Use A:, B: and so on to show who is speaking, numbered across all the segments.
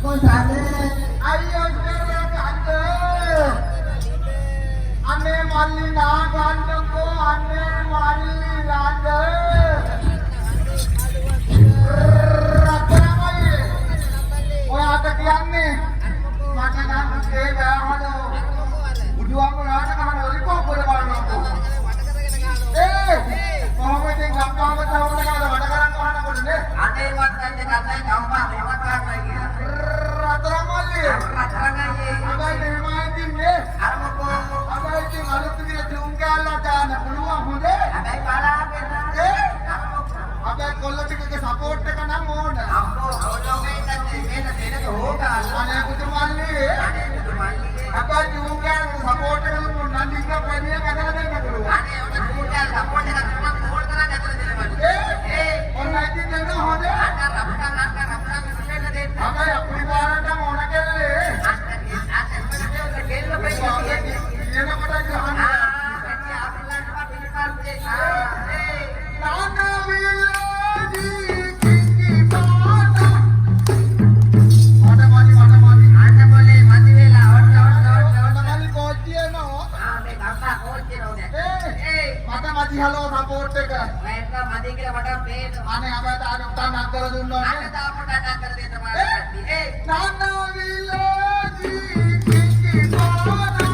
A: Kau sana.
B: Ayo sekarang anda. Ane mali nak anda ko. Ane mali anda. Rakyat aja. Oh ada kian nih. Macam apa sih? Ada. Udah aku nak kahana lipat boleh mana aku. Mau meeting gampang betul nak ada mana kahana kahana boleh deh.
A: Ada yang makan dekat gampang, yang makan lagi.
B: Rata mali.
A: Rata lagi.
B: Ada yang main deh.
A: Armo ko.
B: Ada yang malu tu dia jungkal lah jangan peluang muda.
A: Ada yang malah kita. Armo ko.
B: Ada kalau kita ke support kan namun.
A: Ambo, kalau kita ni tu hoga.
B: Ada yang kutu mali.
A: Ada yang tu mali.
B: Ada jungkal support kan nanti kita punya kan ada yang peluang.
A: Ada yang jungkal support kan cuma support kan ada tu dia mali.
B: Orang lagi jangan hoga.
A: Ada raputan sudah ada.
B: Ada yang peribahasa dah mau nak kele.
A: Ada sebenarnya gelo pergi.
B: Dia nak pada jalan.
A: Kerja apa lagi pak ini partai.
B: Nana Viladi Kiki Bata. Mana mali.
A: Ada boleh mati vela.
B: Mana mali koci na.
A: Ame kakak koci na udah.
B: Mata mati halo support ka.
A: Mereka mati kira pada pen.
B: Ane apa tak ada tak nak kera dunno.
A: Ada tak apa nak kerja teman.
B: Nana Viladi Kiki Bata.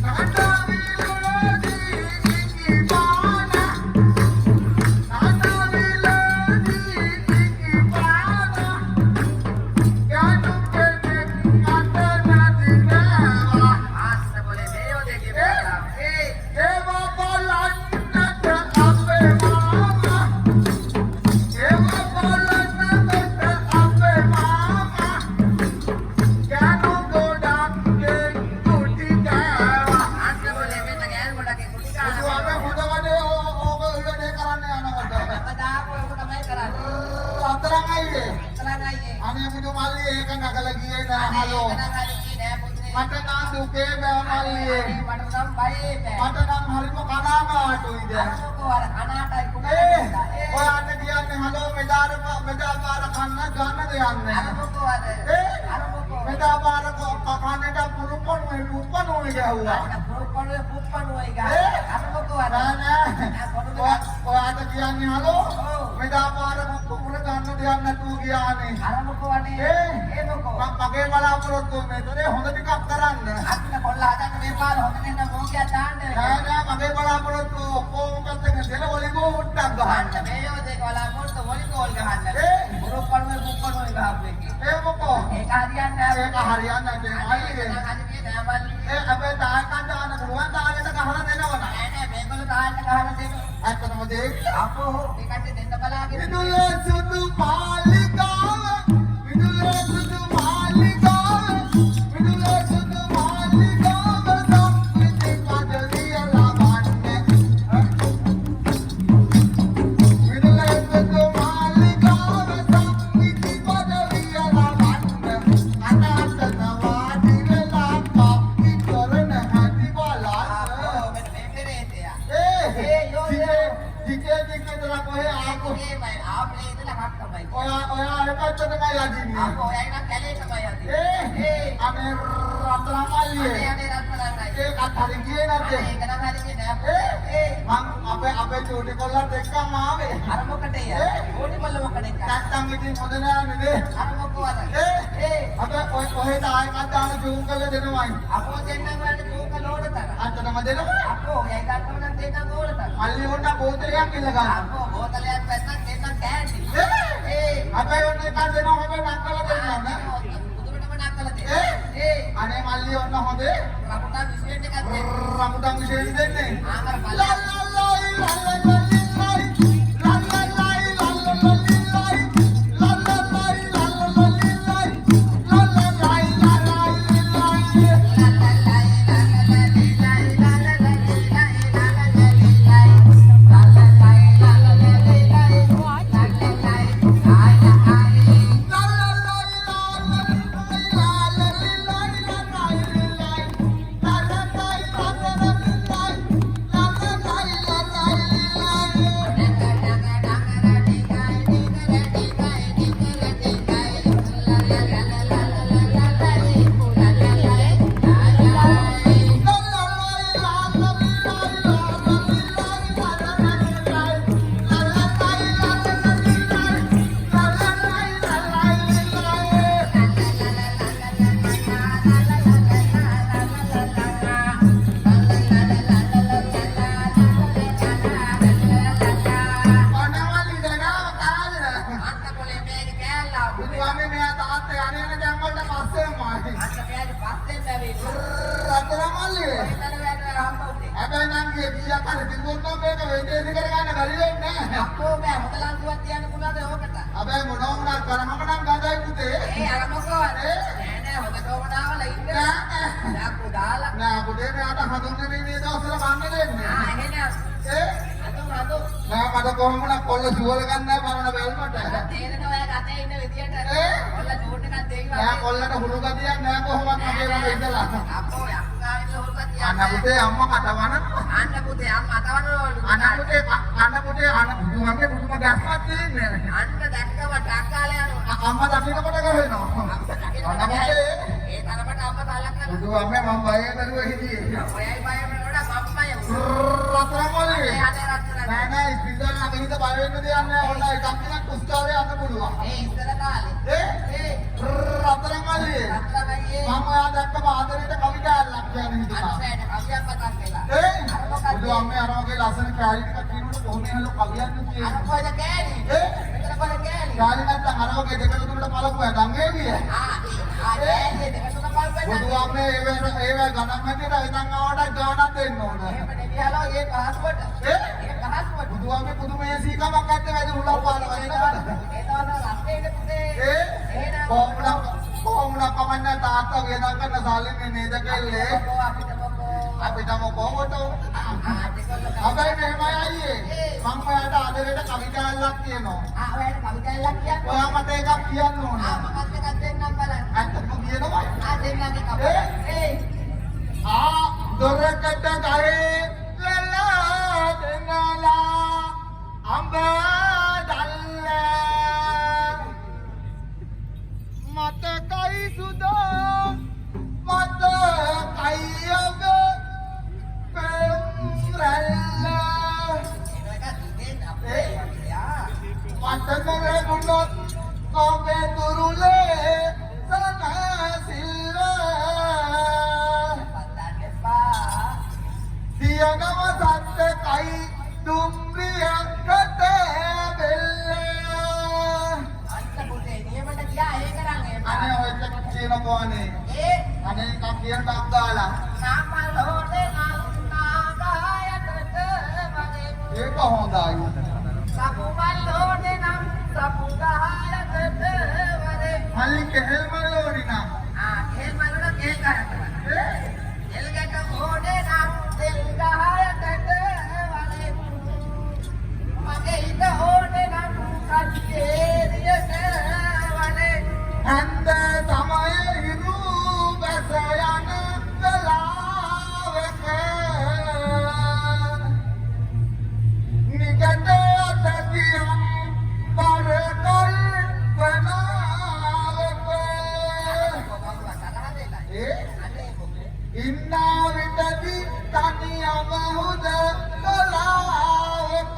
B: Nana Viladi Kiki Bata. Nana Viladi Kiki Bata. Ya tuke ate nadi dewa.
A: Asa boleh deo deki bela.
B: Dewa balanda te ape mama. Dewa balanda te ape mama. Janu godang ke kuti dewa.
A: Asa boleh beta kan bola ke kutika.
B: Itu apa budak ada udah deh karane anak ada.
A: Pada aku kita main keran.
B: Terang aja.
A: Keran aja.
B: Ane yang itu mali kan nak lagi na halo.
A: Keran kali ini putri.
B: Mata nang duke be mali.
A: Pada tam baik.
B: Mata nang hari mo kanama tu ide.
A: Aku ada anak tai kuda.
B: Oh ada dia ne halo medar para khanna jana de anne.
A: Aku ada. Aku
B: Medar para ko pakane da purupan ho gaya hua.
A: ada pupan hoega. Aku ada.
B: Na oh ada dia ne halo. Medar para ko pura jana de anne tu gaya ne.
A: Aku ada.
B: Pakai bala purut tu me tore honda dikap karan.
A: Aku nak bola ada ke bepal hotel nak mau kia tanda.
B: Na pakai bala purut tu ko katte ne dele boli ko uttak gahan.
A: Anda beyo de bola pun tu boleh gol ke handa. Pupan hoega apa lagi.
B: Moko.
A: Harian dah.
B: Harian na de ai.
A: Ada dia dah balik.
B: Abe tahan kan jaana buruan tahan eta kahana dena wana.
A: Ada bengkol tahan kahana dek.
B: Atta namade.
A: Aku dikasih denda balagi.
B: Vidula sudu palikawa. Vidula sudu palikawa. Vidula sudu palikawa. Sampriti padaliya lavanne. Vidula sudu palikawa. Sampriti padaliya lavanne. Anata nawadi vela papi korana hati bala.
A: Aku berbeda ya.
B: Jika telah kau aku.
A: Oke, baik. Apa itu nak apa baik.
B: Orang ada kata dengan lagi ni.
A: Aku yang nak kali sama ya.
B: Ame rata kali.
A: Ada rasa lagi.
B: Kata lagi nanti.
A: Kenapa hari ini apa?
B: Apa cuci kolam dekam mawe.
A: Armo kade ya. Kodi malu kade ka.
B: Datang itu modalnya ni.
A: Armo kuat.
B: Apa kau dah kata anu jungkal dena main.
A: Aku jenna mana tu kalau dah.
B: Anta nama dena.
A: Aku yang kata nak dena gol dah.
B: Ali honda botol yang kilaga.
A: Aku botol yang pesan dena candy.
B: Apa yang nak dena hobe nakal dena na.
A: Kudu nama nakal deh.
B: Ane mali honda hobe.
A: Rambutan biskuit dekat.
B: Rambutan bisa dene.
A: Amar
B: La
A: pala.
B: la la la la la la la la la la la මෙයා තාත්තේ අනේ දැන් වලට පස්සෙමයි.
A: අන්න මෙයාගේ පස්සෙන් බැවිලා.
B: රත්තරන් මල්ලි.
A: එතන වැටෙන හම්බුනේ.
B: හැබැයි නම් කීයක් හරි තිබුණොත් මේක වෙන්නේ කර ගන්න බැරි වෙන්නේ නැහැ.
A: අපෝ බෑ හොදලන්සුවක් තියන්න පුළුවන්ද ඕකට?
B: හැබැයි මොනවා වුණත් කරහම නම් ගඳයි පුතේ.
A: අර මොකවත් නෑ හොදටම දාවලා ඉන්න. දාපු දාලා.
B: නෑ පුතේ මෙයාට හඳුන්වන්නේ මේ දවස්වල කන්න දෙන්නේ.
A: එහෙනම් අදු
B: නෑ මට කොහොමද කොල්ල සුවල ගන්න බලන බැල්මට.
A: තේරෙනවා ඔය කතේ ඉන්න විදියට. ඔල්ල චූට් එකක් දෙයිවා.
B: නෑ කොල්ලට හුරු ගතියක් නෑ කොහොමද මගේ ළඟ ඉඳලා.
A: අපෝ යක්කාවිල හුරු ගතියක්.
B: අන්න පුතේ අම්මා කටවන.
A: අන්න පුතේ අම්මා තවනවලු.
B: අන්න පුතේ බුදුමගේ බුදුම ගැස්මක් තියෙන්නේ.
A: අන්න දැක්කම ටක්කාලේ යනවා.
B: අම්මා දකින්නකොට කරේනවා. අන්න පුතේ
A: ඒ තරමට අම්මා තාලක් කරනවා.
B: බුදුමගේ මම බය කරුවා හිටියේ.
A: ඔයයි බය වෙනකොට මම්මයි.
B: රත්තරමෝලේ. නෑ නෑ ඉතින් නම් හිත බය වෙන්න දෙයක් නෑ. ඔන්න එකක් දිනක් කුස්කාලේ යන්න පුළුවන්.
A: ඒ ඉස්සර කාලේ.
B: රත්තරමෝලේ.
A: අත්තමයි.
B: මම ඔයා දැක්කම ආදරේට කවිතාවක් කියන්න හිතුවා.
A: අන්නේට කවියක් පතක් වෙලා.
B: බුදුමගේ අර වගේ ලස්සන කැලි ටිකක් කියනකොට කොහොමද හලෝ කවියක්
A: අර
B: කියන්නේ.
A: කොහෙද කෑලි? මෙතන කොහෙද කෑලි?
B: කැලි නැත්නම් අර වගේ දෙක තුනකට පළකුවා ගංගේ ගියේ.
A: කෑලි දෙක තුන පල්පෙන්න.
B: බුදුමගේ ඒ ගණන් හැටියට ඉතින් ආවට ගානක් දෙන්න ඕන.
A: එහෙම නෙවියලෝ ඒ පහසුවට. ඒ පහසුවට.
B: බුදුමගේ පුදුමේ සීකමක් ඇත්තේ වැඩි උලක් පාන වෙනකොට.
A: ඒ තවන රස්තේට පුතේ. එහෙනම්
B: කොහොමද කමන්න තාත්තා වේදන් කරන සාලෙන්නේ නේද කෙල්ලේ. අපිට මොකෝට අපේ මෙහෙමයි අයියේ මම ඔයාලට ආදරේට කවිතාවක් කියනවා.
A: ඔයාලට කවිතාවක් කියන්න.
B: ඔයා මට එකක් කියන්න ඕන.
A: මොකක්ද එකක් දෙන්නම් බලන්න.
B: ඇත්තම කියනවා.
A: දෙන්නගේ කප.
B: දොරකට ගහේ ලලා දෙනලා අඹ දැල්ල මතකයි සුදා මතකයි ඔබ පෙරල්ල මතකේ මුණොත් ඔබේ දුරුලේ සනසිල්ල දියනම සත්කයි දුම්රිය කතේ බෙල්ල අනේ ඔය එක කියන කොහනේ අනේ එකක් කියන ටක් දාලා ඒක හොඳයි මල්ලි කෙහෙල් මල්ලෝරි නා හන්ද තමයි හිරු බැස යන වෙලාවක නිකට අතකියම් පරකල් වනාවක ඉන්නා විටදී තනියම හුද කලාවක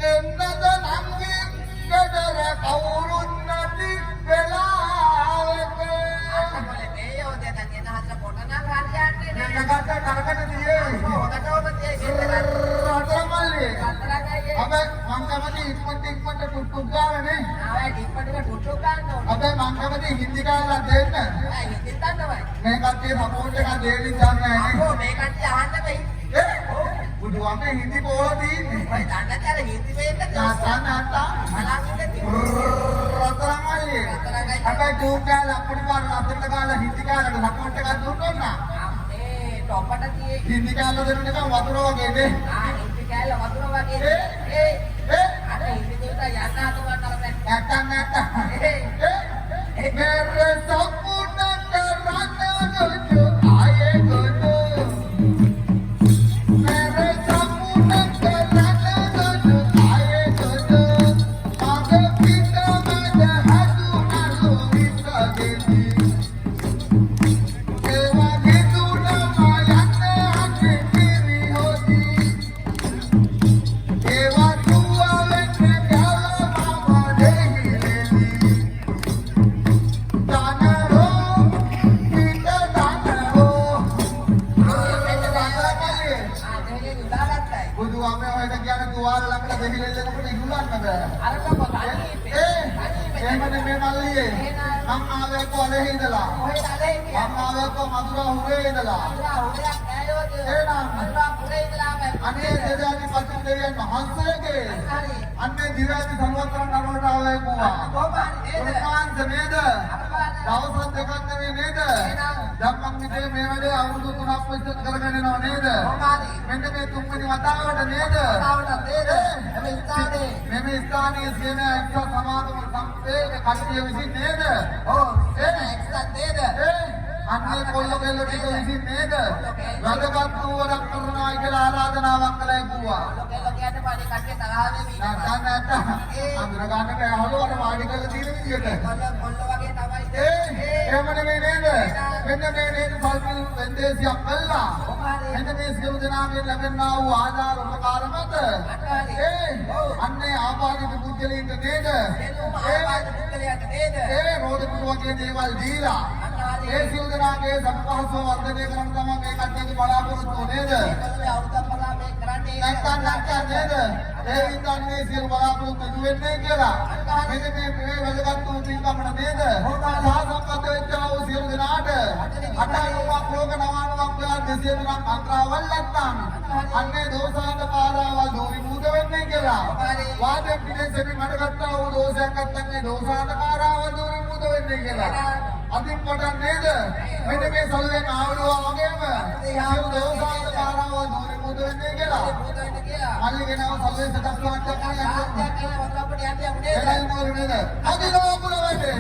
B: එන්නද නංගි ගෙදර කවුරුන් නැති වෙලාවක නගකට කරකට දියේ රටමල්ලි අපේ මං කැමති ඉක්මනට ටුට්ටුක් ගානේ අපේ මං කැමති හින්දි කාලා දෙන්න මේ කට්ටිය සපෝට් එකක් දෙන්න ඉන්නේ නැහැ බුදුහාමේ හින්දි පොළ තියෙන්නේ රත්තරමල්ලි අපේ ටූක් ගාලා අපිට පාර රත්තරට ගාලා හින්දි කාලට සපෝට් එකක් දුන්නොත් නා හින්දි කාලා දෙන්න එක වතුර වගේ නේ නැත්තම් मेरे सपने रंग जो आए गो मेरे सपने रंग जो आए गो आगे पीछे में हदू नालू इसके एवा गिदुन मायने आके तेरी होती एवा तुआ लेके गाला मामा देही लेली බුදුහාමේ ඔයද කියන තුවාල ළඟට දෙහිලෙන්නකොට ඉහුලන්න බෑ. මේ මල්ලියේ මං ආවේ කොලේ ඉඳලා
A: කොහෙද අලේ කියන්නේ?
B: මං ආවේ මදුරා හුරේ ඉඳලා
A: අදලා උඩයක් නෑයෝද?
B: එහෙනම්
A: අදලා පුරේ ඉඳලා
B: අනේ දෙවියන් පස්සේ දෙවියන් වහන්සේගේ
A: හරි.
B: අන්නේ දිව්‍යති සංවත්තන නරවට ආවේ කුවා
A: කොහොමද නේද?
B: උන්වහන්සේ නේද දවස් දෙකක් නෙවෙයි නේද දැන් මං ඉතින් මේ වැඩේ අවුරුදු 3ක් විතර කරගෙන යනවා නේද
A: කොහොමද?
B: මෙන්න මේ තුන්වෙනි වතාවට නේද
A: කතාවට නේද? මේ ස්ථානේ.
B: මෙම ස්ථානයේ සියන එක්ක සමාගම සම්පේ කට්ටිය විසින් නේද
A: ඔව් එක්සත් නේද?
B: අන්නේ කොල්ල කෙල්ල ටික විසින් නේද වැඩගත් වූවක් කරනවා කියලා ආරාධනාවක් කළා කිව්වා
A: ලොකෙල්ල කියන්නේ පාඩේ කට්ටිය තරහ වෙමි.
B: නැත්නම් අඳුර ගන්න බෑ හලුවට වාඩි කරලා තියෙන විදියට
A: කොල්ල වගේ තමයි.
B: එහෙම නෙමෙයි නේද මෙන්න මේ නේද සල්පිල් වෙන්දේසියක් කළා මෙන්න මේ සියලු දෙනාගෙන් ලැබෙනා වූ ආධාර උපකාර මත අන්නේ ආපාදිත පුද්ගලයන්ට නේද
A: ආපාදිත පුද්ගලයන්ට නේද?
B: රෝද පුටු වගේ දේවල් දීලා ඒ සියලු දෙනාගේ සම්පහසුව වර්ධනය කරන්න තමයි මේ කට්ටියගේ බලාපොරොත්තු නේද
A: ඒකවල අවුරුද්දක් මේ කරන්නේ
B: නැත්නම් නේද ඒ ඉඳන්නේ සියලු බලාපොරොත්තු ඉටු වෙන්නේ කියලා මෙන්න මේ වැදගත් වූ පින්කමන නේද සාසම්පත වෙච්ච වූ සියලු දෙනාට අටලෝක ලෝක නවානුවක් ව්‍යා 203ක් අන්තරාවල් නැත්නම් අන්නේ දෝසාන්තකාරාවල් දෝරි මුද වෙන්නේ කියලා වාදයෙන් පිටේ මඩගත්තා වූ දෝෂයක් නැත්නම් මේ දෝසාන්තකාරාවල් දෝරි මුද වෙන්නේ කියලා අදින් පටන් නේද මෙන්න මේ සල්ලෙන් ආවඩුවා වගේම සියලු දෝසාන්තකාරාවල් දෝරි මුද වෙන්නේ කියලා මල්ලිගෙනව සල්ලෙන් සකස් කරන්න
A: ආත්මයක් කියලා වතුර අපිට යන්නේ අපිට නේද?
B: එළයි නෝරු නේද අදිනෝ කුල වෙන්නේ